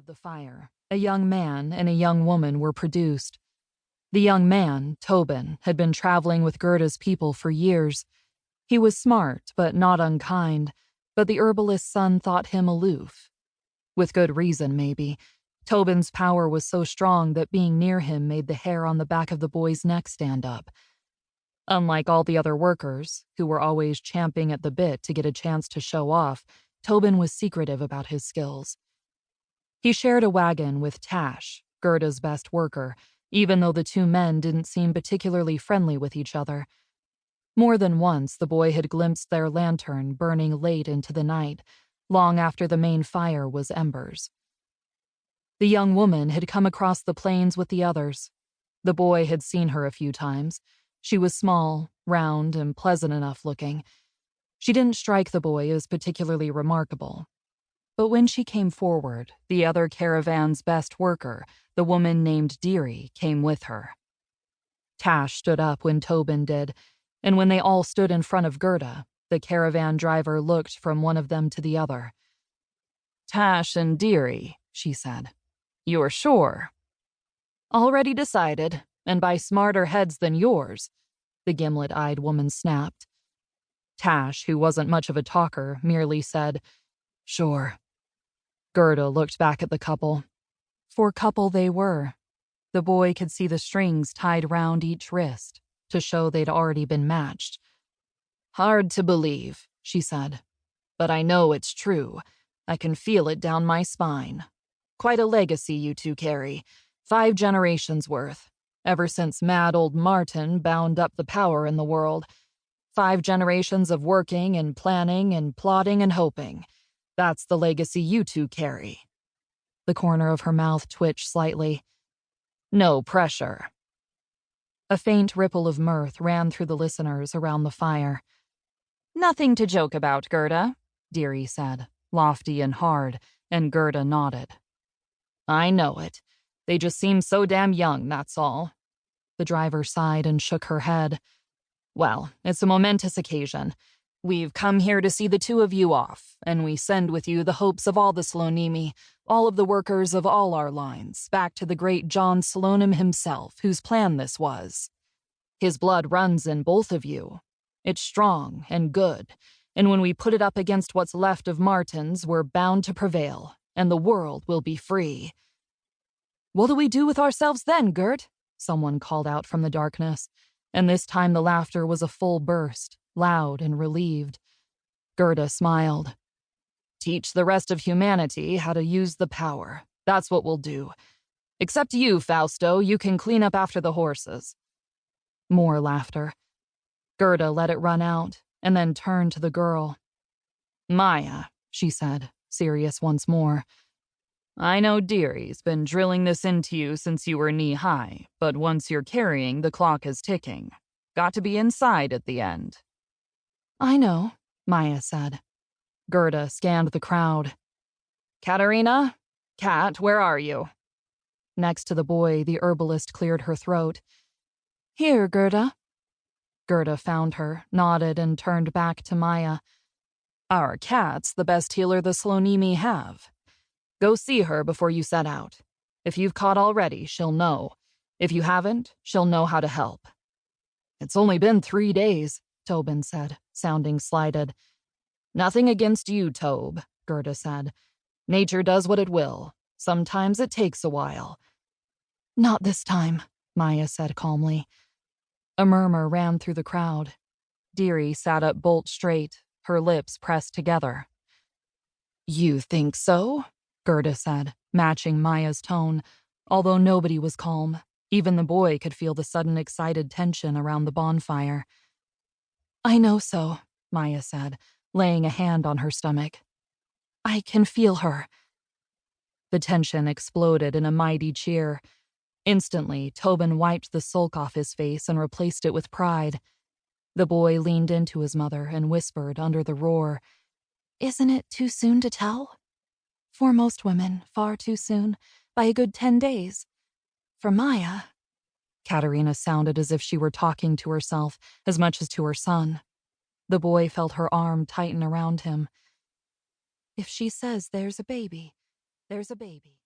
the fire, a young man and a young woman were produced. The young man, Tobin, had been traveling with Gerda's people for years. He was smart, but not unkind, but the herbalist's son thought him aloof. With good reason, maybe. Tobin's power was so strong that being near him made the hair on the back of the boy's neck stand up. Unlike all the other workers, who were always champing at the bit to get a chance to show off, Tobin was secretive about his skills. He shared a wagon with Tash, Gerda's best worker, even though the two men didn't seem particularly friendly with each other. More than once, the boy had glimpsed their lantern burning late into the night, long after the main fire was embers. The young woman had come across the plains with the others. The boy had seen her a few times. She was small, round, and pleasant enough looking. She didn't strike the boy as particularly remarkable. But when she came forward, the other caravan's best worker, the woman named Deary, came with her. Tash stood up when Tobin did, and when they all stood in front of Gerda, the caravan driver looked from one of them to the other. "Tash and Deary," she said. "You're sure?" "Already decided, and by smarter heads than yours," the gimlet-eyed woman snapped. Tash, who wasn't much of a talker, merely said, "Sure." Gerda looked back at the couple. For couple they were. The boy could see the strings tied round each wrist, to show they'd already been matched. "Hard to believe," she said. "But I know it's true. I can feel it down my spine. Quite a legacy you two carry. 5 generations worth. Ever since mad old Martin bound up the power in the world. 5 generations of working and planning and plotting and hoping. That's the legacy you two carry." The corner of her mouth twitched slightly. "No pressure." A faint ripple of mirth ran through the listeners around the fire. "Nothing to joke about, Gerda," Deary said, lofty and hard, and Gerda nodded. "I know it. They just seem so damn young, that's all." The driver sighed and shook her head. "Well, it's a momentous occasion. We've come here to see the two of you off, and we send with you the hopes of all the Slonimi, all of the workers of all our lines, back to the great John Slonim himself, whose plan this was. His blood runs in both of you. It's strong and good, and when we put it up against what's left of Martin's, we're bound to prevail, and the world will be free." "What do we do with ourselves then, Gert?" someone called out from the darkness, and this time the laughter was a full burst, loud and relieved. Gerda smiled. "Teach the rest of humanity how to use the power. That's what we'll do. Except you, Fausto, you can clean up after the horses." More laughter. Gerda let it run out, and then turned to the girl. "Maya," she said, serious once more. "I know Deary's been drilling this into you since you were knee-high, but once you're carrying, the clock is ticking. Got to be inside at the end." "I know," Maya said. Gerda scanned the crowd. "Katerina? Kat, where are you?" Next to the boy, the herbalist cleared her throat. "Here, Gerda." Gerda found her, nodded, and turned back to Maya. "Our Kat's the best healer the Slonimi have. Go see her before you set out. If you've caught already, she'll know. If you haven't, she'll know how to help." "It's only been 3 days," Tobin said, sounding slighted. "Nothing against you, Tobe," Gerda said. "Nature does what it will. Sometimes it takes a while." "Not this time," Maya said calmly. A murmur ran through the crowd. Deary sat up bolt straight, her lips pressed together. "You think so?" Gerda said, matching Maya's tone, although nobody was calm. Even the boy could feel the sudden excited tension around the bonfire. "I know so," Maya said, laying a hand on her stomach. "I can feel her." The tension exploded in a mighty cheer. Instantly, Tobin wiped the sulk off his face and replaced it with pride. The boy leaned into his mother and whispered under the roar, "Isn't it too soon to tell?" "For most women, far too soon, by a good 10 days. For Maya..." Katerina sounded as if she were talking to herself as much as to her son. The boy felt her arm tighten around him. "If she says there's a baby, there's a baby."